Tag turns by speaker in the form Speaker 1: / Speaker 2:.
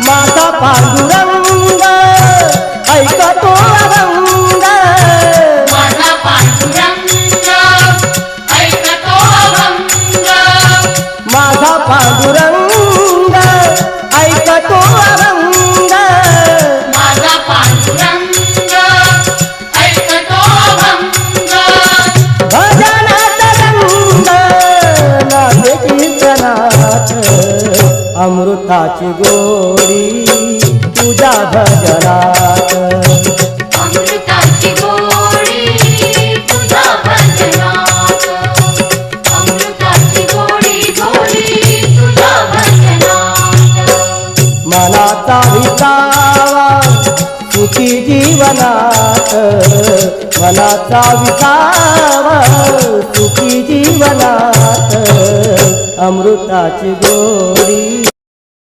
Speaker 1: माझा पांडुरंग ऐकतो अभंग,
Speaker 2: माझा पांडुरंग ऐकतो अभंग,
Speaker 1: माझा पांडुरंग ऐकतो अभंग,
Speaker 2: माझा पांडुरंग ऐकतो अभंग.
Speaker 1: भजनात रंग नाते कीर्तनात, अमृताची गोडी तुझ्या भजनात,
Speaker 2: अमृताची गोडी तुझ्या भजनात, अमृताची गोडी गोडी तुझ्या भजनात.
Speaker 1: मनाचा विसावा सुखी जीवनात, मनाचा विसावा सुखी जीवनात, अमृताची गोडी